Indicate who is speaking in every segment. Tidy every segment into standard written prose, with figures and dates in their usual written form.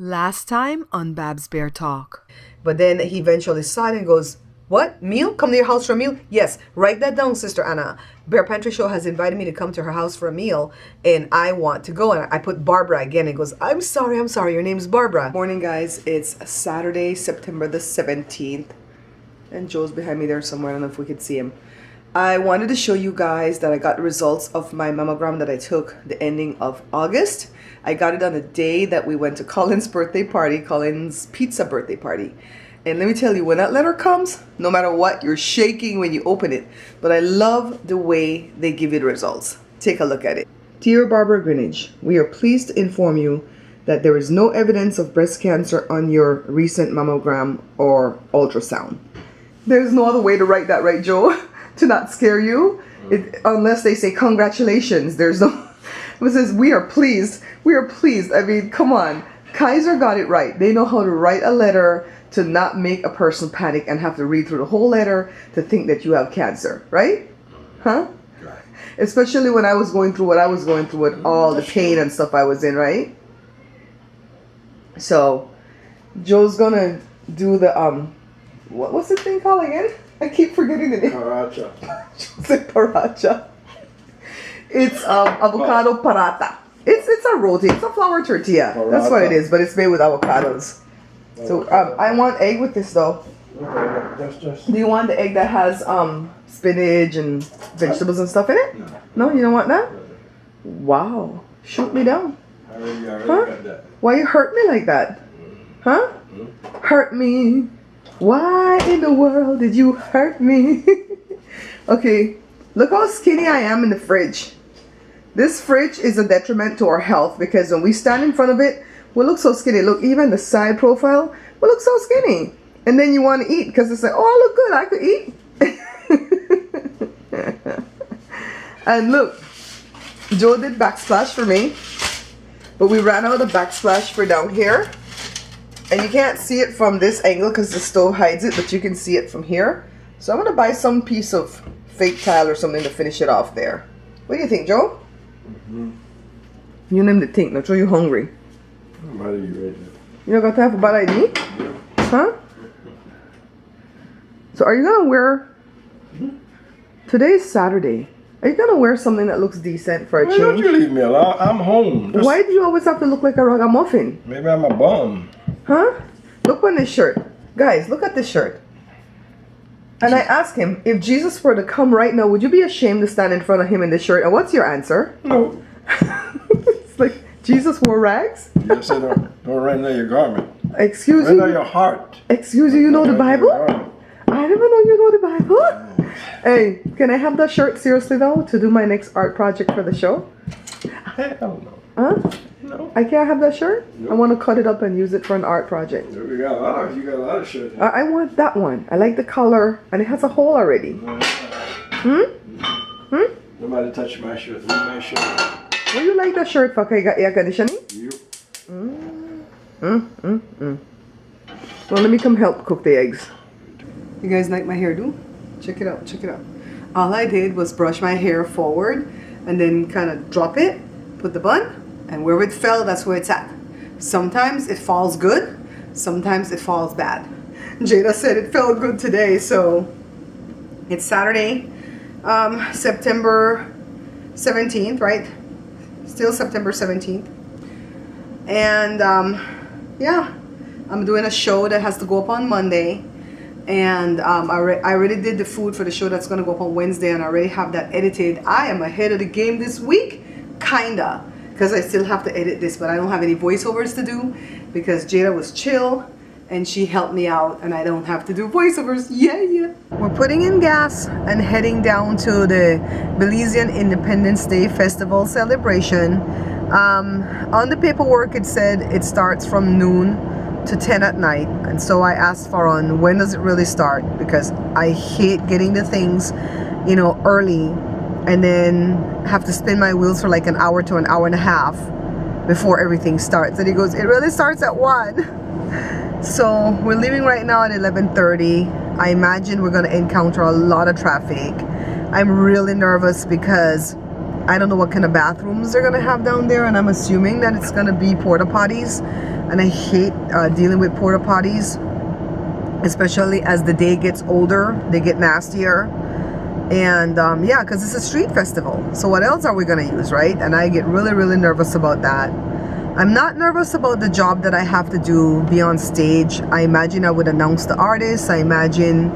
Speaker 1: Last time on Babs Bear Talk.
Speaker 2: But then he eventually saw it and goes, "What? Meal? Come to your house for a meal?" Yes, write that down, Sister Anna. Bear Pantry Show has invited me to come to her house for a meal, and I want to go. And I put Barbara again. And goes, I'm sorry, your name's Barbara. Morning, guys. It's Saturday, September the 17th. And Joe's behind me there somewhere. I don't know if we could see him. I wanted to show you guys that I got the results of my mammogram that I took the ending of August. I got it on the day that we went to Colin's birthday party, Colin's pizza birthday party. And let me tell you, when that letter comes, no matter what, you're shaking when you open it. But I love the way they give you the results. Take a look at it. Dear Barbara Greenidge, we are pleased to inform you that there is no evidence of breast cancer on your recent mammogram or ultrasound. There's no other way to write that, right, Joe? To not scare you, unless they say congratulations. There's no. It says we are pleased. We are pleased. I mean, come on. Kaiser got it right. They know how to write a letter to not make a person panic and have to read through the whole letter to think that you have cancer, right? Huh? Right. Especially when I was going through what I was going through with all the pain and stuff I was in, right? So, Joe's gonna do the what's the thing called again? I keep forgetting the name.
Speaker 3: Paracha.
Speaker 2: Paracha. It's avocado parata. It's a roti. It's a flour tortilla. Parata. That's what it is, but it's made with avocados. So I want egg with this though. Do you want the egg that has spinach and vegetables and stuff in it? No, you don't want that? Wow. Shoot me down.
Speaker 3: I already
Speaker 2: huh?
Speaker 3: got that.
Speaker 2: Why you hurt me like that? Huh? Hurt me. Why in the world did you hurt me? Okay, look how skinny I am in the fridge. This fridge is a detriment to our health because when we stand in front of it, we look so skinny. Look, even the side profile, we look so skinny. And then you want to eat because it's like, oh, I look good, I could eat. And look, Joe did backsplash for me, but we ran out of backsplash for down here. And you can't see it from this angle because the stove hides it, but you can see it from here. So I'm going to buy some piece of fake tile or something to finish it off there. What do you think, Joe? You name the thing. Not sure you're hungry.
Speaker 3: I'm ready, you ready?
Speaker 2: You don't got to have a bad idea? Huh? So are you going to wear... Today is Saturday. Are you going to wear something that looks decent for a change?
Speaker 3: Why don't you leave me alone? I'm home.
Speaker 2: Why do you always have to look like a ragamuffin?
Speaker 3: Maybe I'm a bum.
Speaker 2: Huh? Look on this shirt. Guys, look at this shirt. And I asked him, if Jesus were to come right now, would you be ashamed to stand in front of him in this shirt? And what's your answer?
Speaker 3: No.
Speaker 2: It's like, Jesus wore rags?
Speaker 3: You said don't run out your garment.
Speaker 2: Excuse you?
Speaker 3: Run out your heart.
Speaker 2: Excuse you know the Bible? I never know you know the Bible. Hey, can I have that shirt seriously though, to do my next art project for the show?
Speaker 3: Hell no.
Speaker 2: Huh?
Speaker 3: No.
Speaker 2: I can't have that shirt?
Speaker 3: Nope.
Speaker 2: I want to cut it up and use it for an art project.
Speaker 3: You got a lot of shirts.
Speaker 2: I want that one. I like the color, and it has a hole already.
Speaker 3: Nobody touch my shirt. Leave my shirt.
Speaker 2: Well, you like that shirt, fuck? I got air conditioning?
Speaker 3: Yep.
Speaker 2: Well, let me come help cook the eggs. You guys like my hairdo? Check it out, check it out. All I did was brush my hair forward and then kind of drop it, put the bun, and where it fell, that's where it's at. Sometimes it falls good, sometimes it falls bad. Jada said it felt good today, so it's Saturday, September 17th, right? Still September 17th. And yeah, I'm doing a show that has to go up on Monday. And I already did the food for the show that's going to go up on Wednesday, and I already have that edited. I am ahead of the game this week, kinda, because I still have to edit this, but I don't have any voiceovers to do because Jada was chill and she helped me out and I don't have to do voiceovers. Yeah. We're putting in gas and heading down to the Belizean Independence Day Festival celebration. On the paperwork it said it starts from noon to 10 at night, and so I asked for on when does it really start, because I hate getting the things, you know, early and then have to spin my wheels for like an hour to an hour and a half before everything starts. And he goes, it really starts at 1. So we're leaving right now at 11:30. I imagine we're going to encounter a lot of traffic. I'm really nervous because I don't know what kind of bathrooms they're going to have down there, and I'm assuming that it's going to be porta potties. and I hate dealing with porta potties, especially as the day gets older. They get nastier. And yeah, because it's a street festival, so what else are we gonna use, right? And I get really nervous about that. I'm not nervous about the job that I have to do, be on stage. I imagine I would announce the artists. I imagine,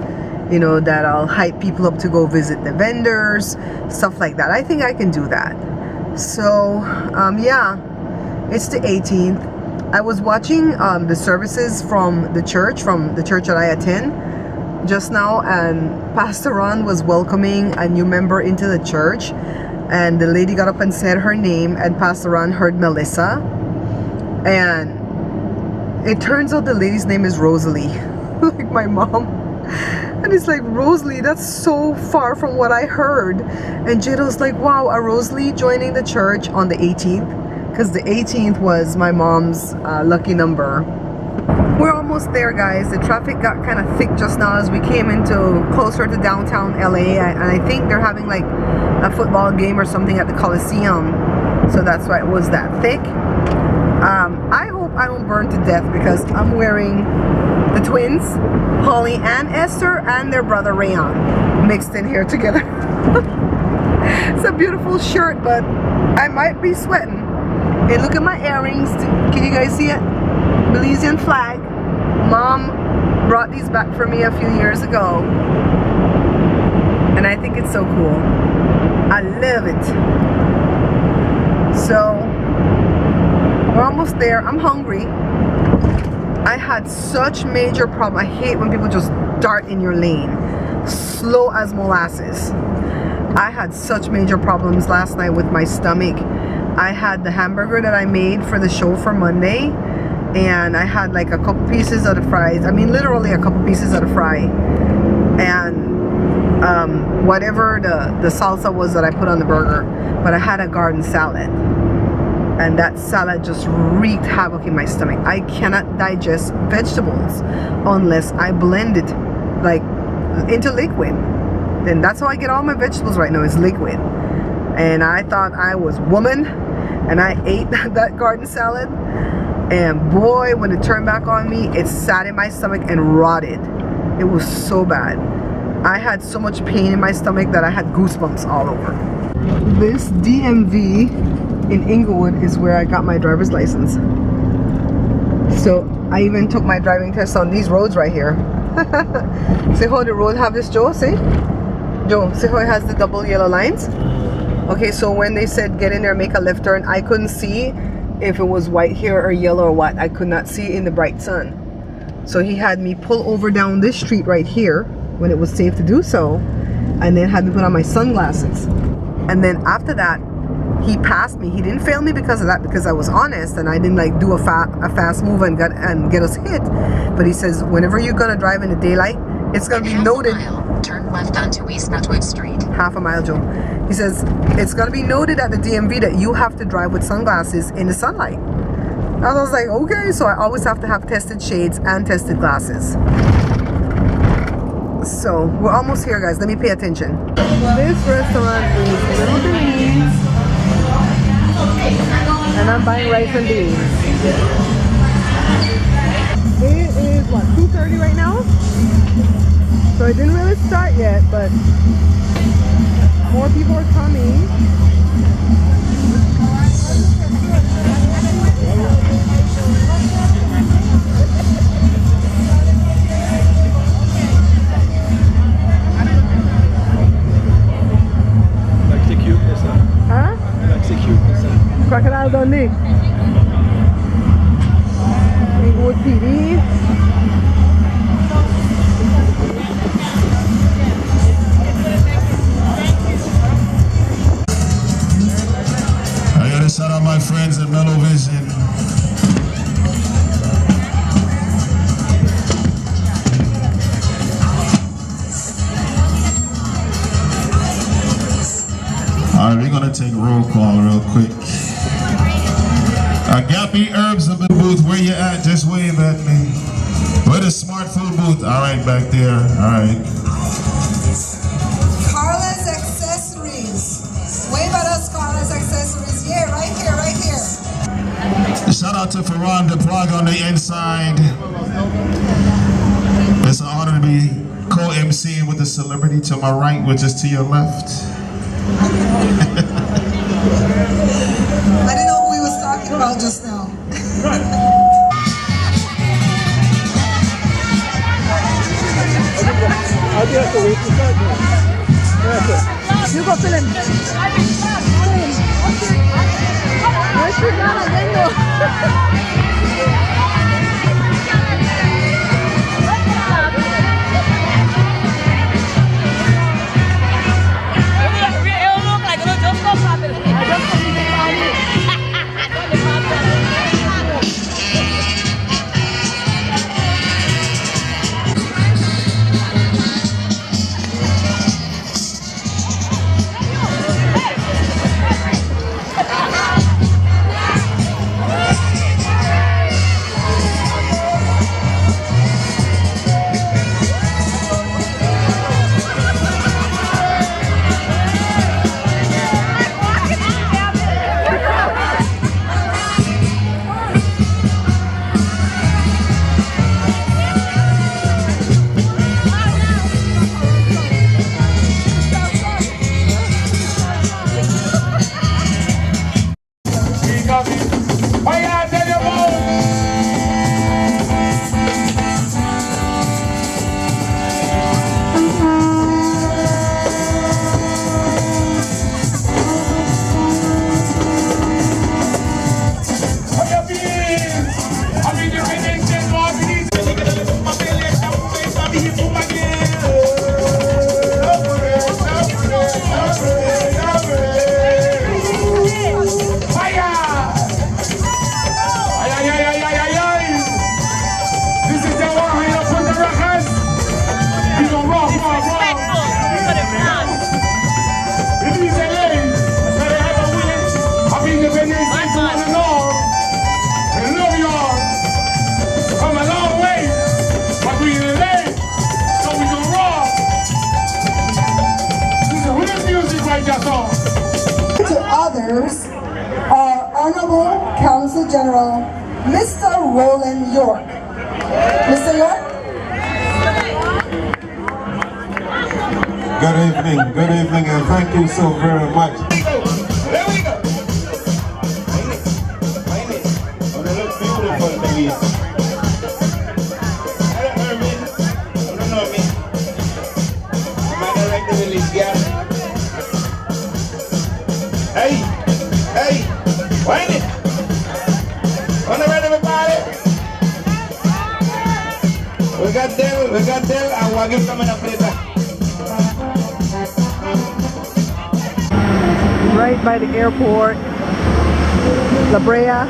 Speaker 2: you know, that I'll hype people up to go visit the vendors, stuff like that. I think I can do that. So yeah, it's the 18th. I was watching the services from the church that I attend just now, and Pastor Ron was welcoming a new member into the church, and the lady got up and said her name, and Pastor Ron heard Melissa, and it turns out the lady's name is Rosalie, like my mom. And it's like, Rosalie, that's so far from what I heard. And Jada was like, wow, a Rosalie joining the church on the 18th, because the 18th was my mom's lucky number. We're almost there, guys. The traffic got kind of thick just now as we came into closer to downtown LA, and I think they're having like a football game or something at the Coliseum, so that's why it was that thick. I hope I don't burn to death, because I'm wearing the twins, Holly and Esther, and their brother Rayon mixed in here together. It's a beautiful shirt, but I might be sweating. And look at my earrings. Can you guys see it? Belizean flag. Mom brought these back for me a few years ago, and I think it's so cool. I love it. So we're almost there. I'm hungry. I had such major problem. I hate when people just dart in your lane, slow as molasses. I had such major problems last night with my stomach. I had the hamburger that I made for the show for Monday, and I had like a couple pieces of the fries. I mean, literally a couple pieces of the fry, and whatever the salsa was that I put on the burger. But I had a garden salad, and that salad just wreaked havoc in my stomach. I cannot digest vegetables unless I blend it like into liquid. Then that's how I get all my vegetables right now, is liquid. And I thought I was woman, and I ate that garden salad, and boy, when it turned back on me, it sat in my stomach and rotted. It was so bad. I had so much pain in my stomach that I had goosebumps all over. This DMV in Inglewood is where I got my driver's license. So I even took my driving test on these roads right here. See how the road have this, Joe? See? Joe, see how it has the double yellow lines? Okay, so when they said get in there, make a left turn, I couldn't see if it was white here or yellow or what. I could not see in the bright sun. So he had me pull over down this street right here when it was safe to do so, and then had me put on my sunglasses. And then after that, he passed me. He didn't fail me because of that, because I was honest and I didn't like do a fast move and get us hit. But he says, whenever you're gonna drive in the daylight, it's gonna be noted.
Speaker 4: Turn left onto East Nutwood Street.
Speaker 2: Half a mile, Joe. He says, it's gonna be noted at the DMV that you have to drive with sunglasses in the sunlight. I was like, okay, so I always have to have tested shades and tested glasses. So we're almost here, guys. Let me pay attention. This restaurant is Little Beans, and I'm buying rice and beans. It is what, 2:30 right now? So it didn't really start yet, but more people are coming.
Speaker 3: Like the cuteness,
Speaker 2: Huh?
Speaker 3: like the cuteness.
Speaker 2: Crocodile Dundee. Inglewood PD.
Speaker 5: I gotta shout out my friends at Mellow Vision. Alright, we're gonna take roll call real quick. Agape Herbs of the booth, where you at? Just wave at me. Where the smart food booth? Alright, back there. Alright.
Speaker 6: Carla's Accessories. Wave at us, Carla's Accessories. Yeah, right here, right here.
Speaker 5: Shout out out to Ferran the plug on the inside. It's an honor to be co-MCing with the celebrity to my right, which is to your left.
Speaker 6: I didn't know who he was talking about just now.
Speaker 3: I do have to wait for that.
Speaker 6: You go film. Where's your To others, our Honorable Counsel General, Mr. Roland York. Mr. York?
Speaker 5: Good evening, and thank you so very much.
Speaker 7: There we go. Look beautiful, Belize. I don't know me. I don't know me. I don't like the Belize girl. Hey, wind it. On the right of the body. We got Del, and we'll give coming up later.
Speaker 6: Right by the airport, La Brea.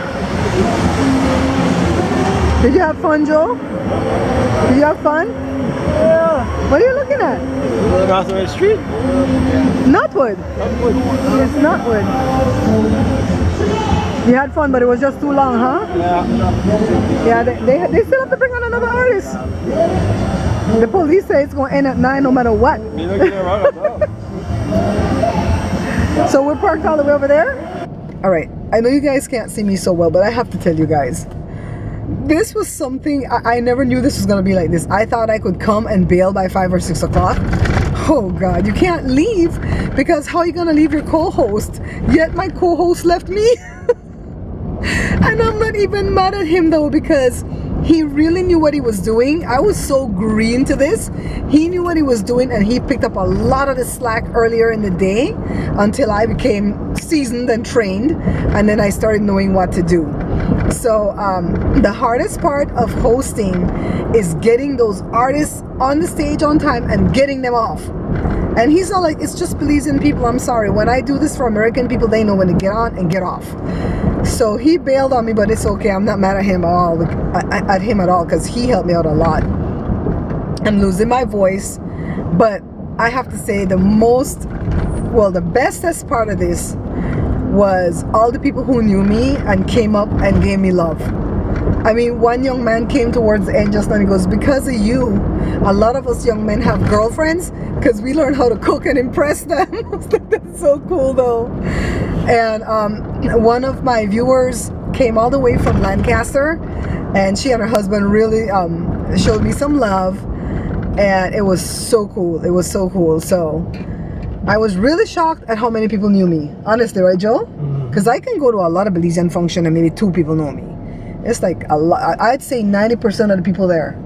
Speaker 6: Did you have fun, Joe? Did you have fun? Yeah. What are you looking at?
Speaker 3: Across the street.
Speaker 6: Nutwood. Yes, Nutwood. You had fun, but it was just too long, huh?
Speaker 3: Yeah.
Speaker 6: Yeah, they still have to bring on another artist. The police say it's going to end at 9 no matter what.
Speaker 3: Me not getting around at all.
Speaker 6: So we're parked all the way over there? Alright, I know you guys can't see me so well, but I have to tell you guys. This was something, I never knew this was going to be like this. I thought I could come and bail by 5 or 6 o'clock. Oh God, you can't leave, because how are you going to leave your co-host? Yet my co-host left me. And I'm not even mad at him though, because he really knew what he was doing. I was so green to this. He knew what he was doing, and he picked up a lot of the slack earlier in the day until I became seasoned and trained, and then I started knowing what to do. So the hardest part of hosting is getting those artists on the stage on time and getting them off. And he's not like, it's just Belizean people. I'm sorry. When I do this for American people, they know when to get on and get off. So he bailed on me, but it's okay. I'm not mad at him at all, because he helped me out a lot. I'm losing my voice, but I have to say the bestest part of this was all the people who knew me and came up and gave me love. I mean, one young man came towards the end just now and he goes, because of you, a lot of us young men have girlfriends because we learn how to cook and impress them. I was like, that's so cool though. And one of my viewers came all the way from Lancaster, and she and her husband really showed me some love, and it was so cool. It was so cool. So I was really shocked at how many people knew me. Honestly, right, Joe? Because I can go to a lot of Belizean function and maybe 2 people know me. It's like a lot. I'd say 90% of the people there,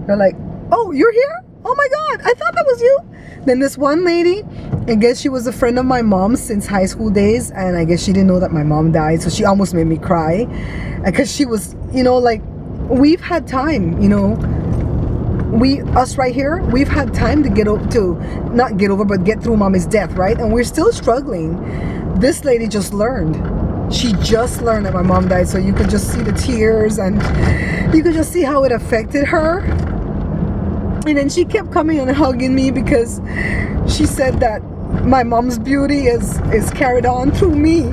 Speaker 6: they're like, "Oh, you're here? Oh my God, I thought that was you." Then this one lady, I guess she was a friend of my mom's since high school days, and I guess she didn't know that my mom died, so she almost made me cry, because she was, you know, like, we've had time, you know, us right here, we've had time to not get over, but get through mommy's death, right? And we're still struggling. This lady just learned. She just learned that my mom died, so you could just see the tears, and you could just see how it affected her. And then she kept coming and hugging me, because she said that my mom's beauty is carried on through me.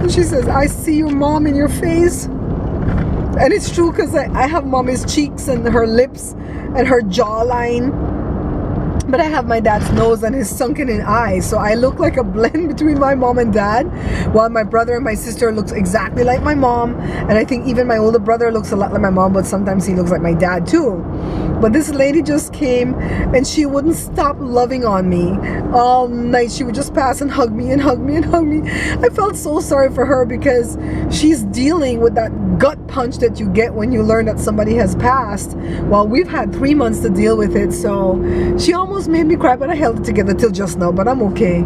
Speaker 6: And she says, "I see your mom in your face." And it's true, because I have mommy's cheeks and her lips and her jawline, but I have my dad's nose and his sunken in eyes, so I look like a blend between my mom and dad, while my brother and my sister looks exactly like my mom, and I think even my older brother looks a lot like my mom, but sometimes he looks like my dad too. But this lady just came, and she wouldn't stop loving on me all night. She would just pass and hug me and hug me and hug me. I felt so sorry for her, because she's dealing with that gut punch that you get when you learn that somebody has passed. Well, we've had 3 months to deal with it, so she almost made me cry, but I held it together till just now, but I'm okay.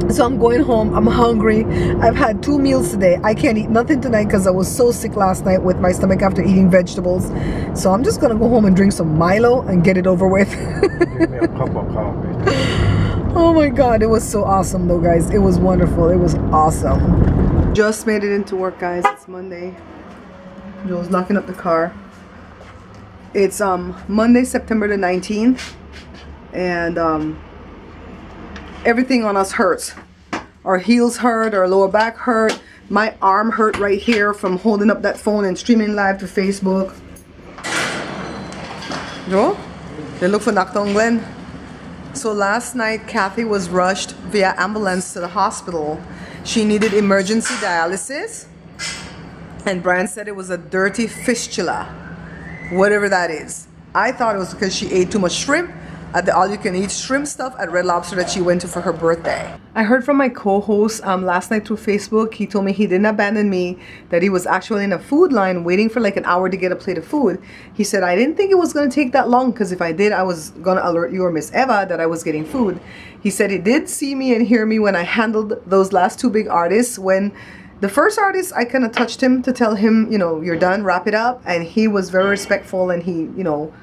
Speaker 6: So I'm going home. I'm hungry. I've had 2 meals today. I can't eat nothing tonight because I was so sick last night with my stomach after eating vegetables. So I'm just gonna go home and drink some Milo and get it over with.
Speaker 3: Give me a cup of coffee.
Speaker 6: Oh my God, it was so awesome though, guys. It was wonderful. It was awesome. Just made it into work, guys. It's Monday. Joe's locking up the car. It's Monday, September the 19th, and everything on us hurts. Our heels hurt, our lower back hurt, my arm hurt right here from holding up that phone and streaming live to Facebook. Joe, they look for Nocturne Glen. So last night, Kathy was rushed via ambulance to the hospital. She needed emergency dialysis, and Brian said it was a dirty fistula, whatever that is. I thought it was because she ate too much shrimp at the all-you-can-eat shrimp stuff at Red Lobster that she went to for her birthday. I heard from my co-host last night through Facebook. He told me he didn't abandon me, that he was actually in a food line waiting for like an hour to get a plate of food. He said, "I didn't think it was going to take that long, because if I did, I was going to alert you or Miss Eva that I was getting food." He said he did see me and hear me when I handled those last 2 big artists. When the first artist, I kind of touched him to tell him, you know, "You're done, wrap it up." And he was very respectful, and he, you know,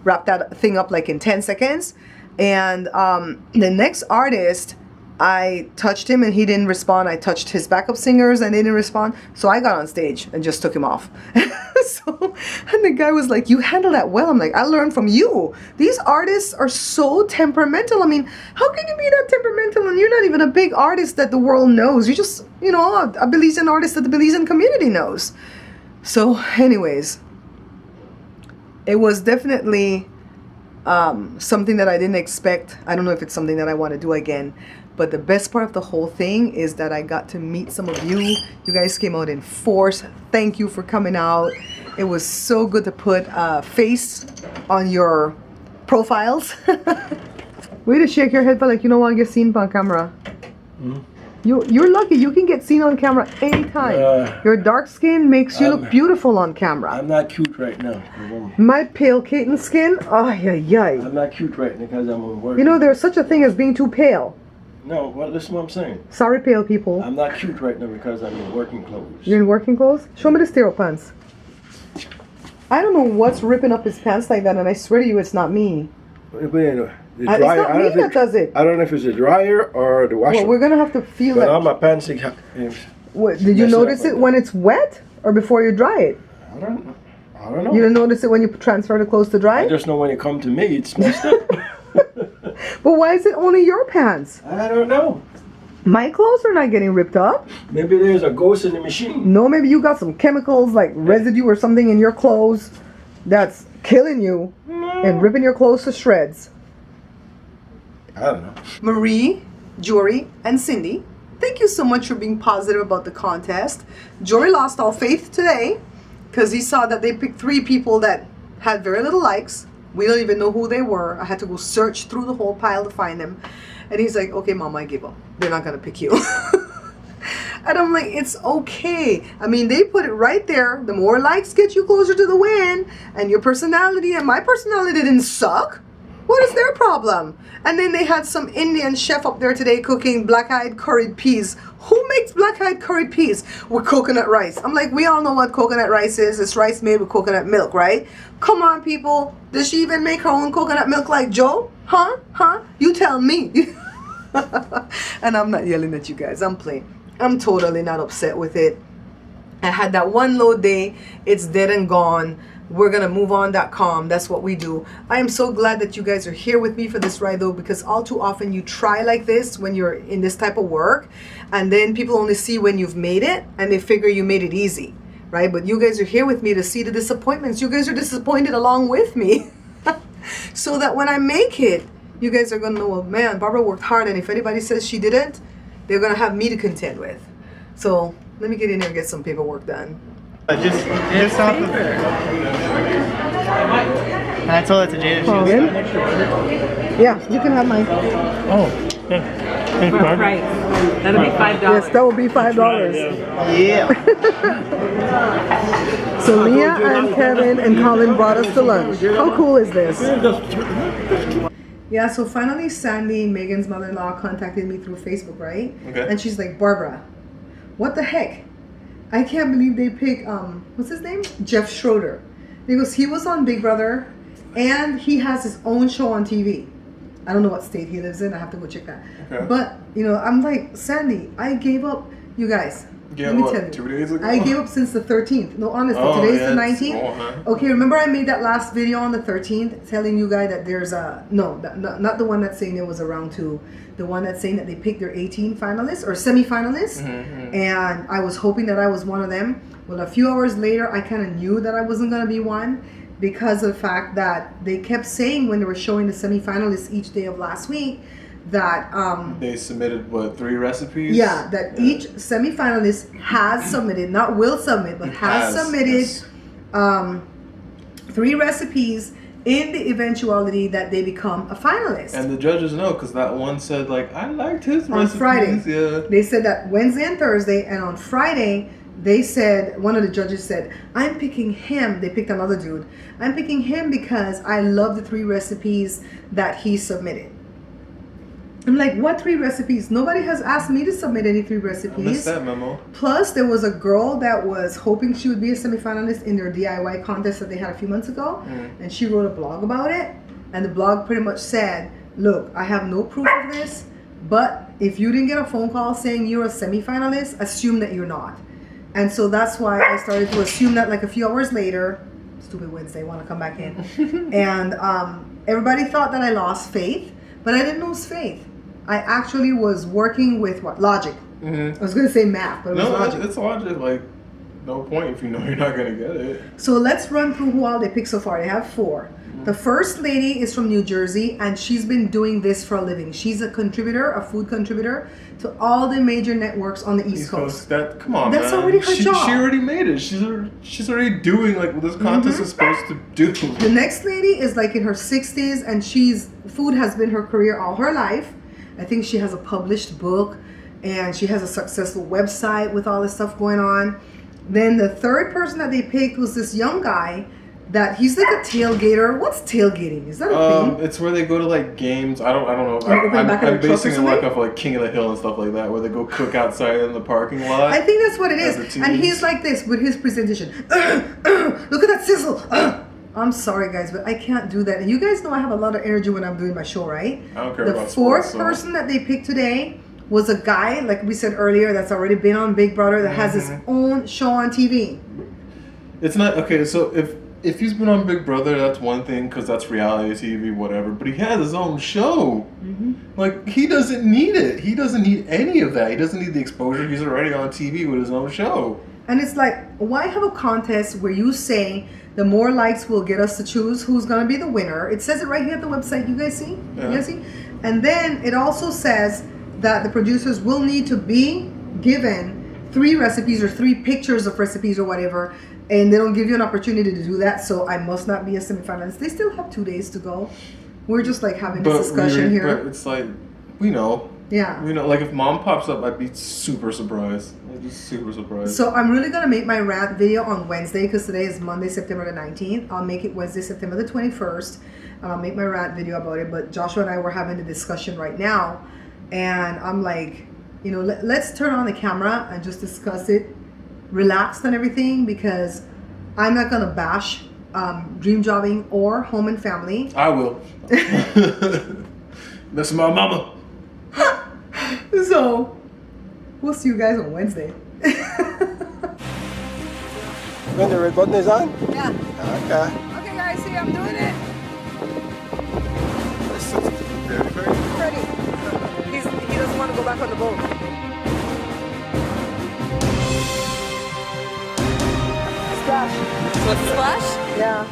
Speaker 6: wrapped that thing up like in 10 seconds. And the next artist, I touched him and he didn't respond. I touched his backup singers and they didn't respond. So I got on stage and just took him off. And the guy was like, "You handled that well." I'm like, "I learned from you. These artists are so temperamental. I mean, how can you be that temperamental and you're not even a big artist that the world knows? You're just, you know, a Belizean artist that the Belizean community knows." So anyways, it was definitely something that I didn't expect. I don't know if it's something that I want to do again. But the best part of the whole thing is that I got to meet some of you. You guys came out in force. Thank you for coming out. It was so good to put a face on your profiles. Way to shake your head, but like you don't want to get seen on camera. Mm-hmm. You're lucky. You can get seen on camera anytime. Your dark skin makes you look beautiful on camera.
Speaker 3: I'm not cute right now.
Speaker 6: My pale kitten skin,
Speaker 3: I'm not cute right now because I'm working.
Speaker 6: You know, there's such a thing as being too pale.
Speaker 3: No, well, listen what I'm saying.
Speaker 6: Sorry, pale people.
Speaker 3: I'm not cute right now because I'm in working clothes.
Speaker 6: You're in working clothes? Show me the stereo pants. I don't know what's ripping up his pants like that, and I swear to you, it's not me.
Speaker 3: But it's
Speaker 6: not me that does it.
Speaker 3: I don't know if it's the dryer or the washer.
Speaker 6: Well, we're gonna have to feel
Speaker 3: but
Speaker 6: that.
Speaker 3: all my pants. Did
Speaker 6: you notice it when it's wet or before you dry it?
Speaker 3: I don't know.
Speaker 6: You didn't notice it when you transfer the clothes to dry?
Speaker 3: I just know when it comes to me, it's messed up.
Speaker 6: But why is it only your pants?
Speaker 3: I don't know.
Speaker 6: My clothes are not getting ripped up.
Speaker 3: Maybe there's a ghost in the machine.
Speaker 6: No, maybe you got some chemicals like residue or something in your clothes that's killing you and ripping your clothes to shreds.
Speaker 3: I don't know.
Speaker 6: Marie, Jory, and Cindy thank you so much for being positive about the contest. Jory lost all faith today because he saw that they picked 3 people that had very little likes. We don't even know who they were. I had to go search through the whole pile to find them. And he's like, okay, Mom, I give up. They're not going to pick you. And I'm like, it's okay. I mean, they put it right there. The more likes get you closer to the win. And your personality and my personality didn't suck. What is their problem? And then they had some Indian chef up there today cooking black-eyed curried peas. Who makes black-eyed curried peas with coconut rice? I'm like, we all know what coconut rice is. It's rice made with coconut milk, right? Come on, people. Does she even make her own coconut milk like Joe? Huh? You tell me. And I'm not yelling at you guys. I'm playing. I'm totally not upset with it. I had that one load day. It's dead and gone. We're gonna move on.com. That's what we do. I am so glad that you guys are here with me for this ride though, because all too often you try like this when you're in this type of work, and then people only see when you've made it and they figure you made it easy, right? But you guys are here with me to see the disappointments. You guys are disappointed along with me. So that when I make it, you guys are gonna know, well, man, Barbara worked hard, and if anybody says she didn't, they're gonna have me to contend with. So let me get in there and get some paperwork done.
Speaker 8: Just off of and I told it to Jada.
Speaker 6: Yeah, you can have mine.
Speaker 8: Oh, yeah.
Speaker 9: For a price. That'll be $5.
Speaker 6: Yes, that will be $5.
Speaker 8: Yeah.
Speaker 6: So Leah and Kevin and Colin brought us to lunch. How cool is this? Yeah, so finally Sandy, Megan's mother-in-law, contacted me through Facebook, right?
Speaker 7: Okay.
Speaker 6: And she's like, Barbara, what the heck? I can't believe they picked, what's his name? Jeff Schroeder. Because he was on Big Brother and he has his own show on TV. I don't know what state he lives in. I have to go check that.
Speaker 7: Okay.
Speaker 6: But, you know, I'm like, Sandy, I gave up, you guys.
Speaker 7: Yeah,
Speaker 6: let me
Speaker 7: what,
Speaker 6: tell you.
Speaker 7: 2 days ago?
Speaker 6: I gave up since the 13th. No, honestly,
Speaker 7: Oh,
Speaker 6: today's
Speaker 7: yeah,
Speaker 6: the
Speaker 7: it's
Speaker 6: 19th.
Speaker 7: small, huh?
Speaker 6: Okay, remember I made that last video on the 13th telling you guys that there's a, no, not the one that's saying it was a round 2. The one that's saying that they picked their 18 finalists or semi-finalists. And I was hoping that I was one of them. Well, a few hours later, I kind of knew that I wasn't going to be one because of the fact that they kept saying when they were showing the semi-finalists each day of last week that
Speaker 7: They submitted, what, 3 recipes?
Speaker 6: yeah, that each semi-finalist has submitted, not will submit, but has submitted
Speaker 7: yes.
Speaker 6: 3 recipes in the eventuality that they become a finalist.
Speaker 7: And the judges know, because that one said, like, I liked his
Speaker 6: On
Speaker 7: recipes.
Speaker 6: Friday.
Speaker 7: Yeah.
Speaker 6: They said that Wednesday and Thursday, and on Friday, they said, one of the judges said, I'm picking him. They picked another dude. I'm picking him because I love the 3 recipes that he submitted. I'm like, what 3 recipes? Nobody has asked me to submit any 3
Speaker 7: I missed
Speaker 6: recipes.
Speaker 7: that memo.
Speaker 6: Plus, there was a girl that was hoping she would be a semifinalist in their DIY contest that they had a few months ago. And she wrote a blog about it. And the blog pretty much said, look, I have no proof of this, but if you didn't get a phone call saying you're a semifinalist, assume that you're not. And so that's why I started to assume that like a few hours later, stupid Wednesday, want to come back in. And everybody thought that I lost faith, but I didn't lose faith. I actually was working with what? Logic. I was going to say math, but it was logic.
Speaker 7: It's logic. Like, no point if you know you're not going to get it.
Speaker 6: So let's run through who all they picked so far. They have 4. The first lady is from New Jersey, and she's been doing this for a living. She's a contributor, a food contributor, to all the major networks on the East Coast.
Speaker 7: Come on,
Speaker 6: That's
Speaker 7: man.
Speaker 6: already her job.
Speaker 7: She already made it. She's already doing like what this contest is supposed to do.
Speaker 6: The next lady is like in her 60s, and food has been her career all her life. I think she has a published book, and she has a successful website with all this stuff going on. Then the third person that they picked was this young guy that he's like a tailgater. What's tailgating? Is that a thing?
Speaker 7: It's where they go to like games. I don't know.
Speaker 6: I'm
Speaker 7: basing it like off like King of the Hill and stuff like that, where they go cook outside in the parking lot.
Speaker 6: I think that's what it is.
Speaker 7: the
Speaker 6: And
Speaker 7: teams.
Speaker 6: he's like this with his presentation. Look at that sizzle. I'm sorry, guys, but I can't do that. And you guys know I have a lot of energy when I'm doing my show, right?
Speaker 7: I don't care
Speaker 6: the
Speaker 7: about
Speaker 6: fourth
Speaker 7: sports, so.
Speaker 6: person that they picked today was a guy, like we said earlier, that's already been on Big Brother, that has his own show on TV.
Speaker 7: It's not okay. So if he's been on Big Brother, that's one thing because that's reality TV, whatever. But he has his own show. Like he doesn't need it. He doesn't need any of that. He doesn't need the exposure. He's already on TV with his own show.
Speaker 6: And it's like, why have a contest where you say the more likes will get us to choose who's going to be the winner? It says it right here at the website. You guys see?
Speaker 7: Yeah.
Speaker 6: You guys see? And then it also says that the producers will need to be given 3 recipes or 3 pictures of recipes or whatever, and they don't give you an opportunity to do that. So I must not be a semifinalist. They still have 2 days to go. We're just like having this discussion here.
Speaker 7: But it's like, we know.
Speaker 6: Yeah.
Speaker 7: We know. Like if mom pops up, I'd be super surprised. I'd be super surprised.
Speaker 6: So I'm really gonna make my rant video on Wednesday because today is Monday, September the 19th. I'll make it Wednesday, September the 21st. And I'll make my rant video about it. But Joshua and I were having a discussion right now, and I'm like, you know, let's turn on the camera and just discuss it, relaxed and everything, because I'm not gonna bash dream jobbing or home and family.
Speaker 7: I will. That's my mama.
Speaker 6: So we'll see you guys on Wednesday.
Speaker 3: When the red button is on?
Speaker 6: Yeah.
Speaker 3: Okay.
Speaker 6: Okay, guys, see, I'm doing it. Ready. He doesn't want to go back on the boat. Splash.
Speaker 9: Splash?
Speaker 6: Yeah.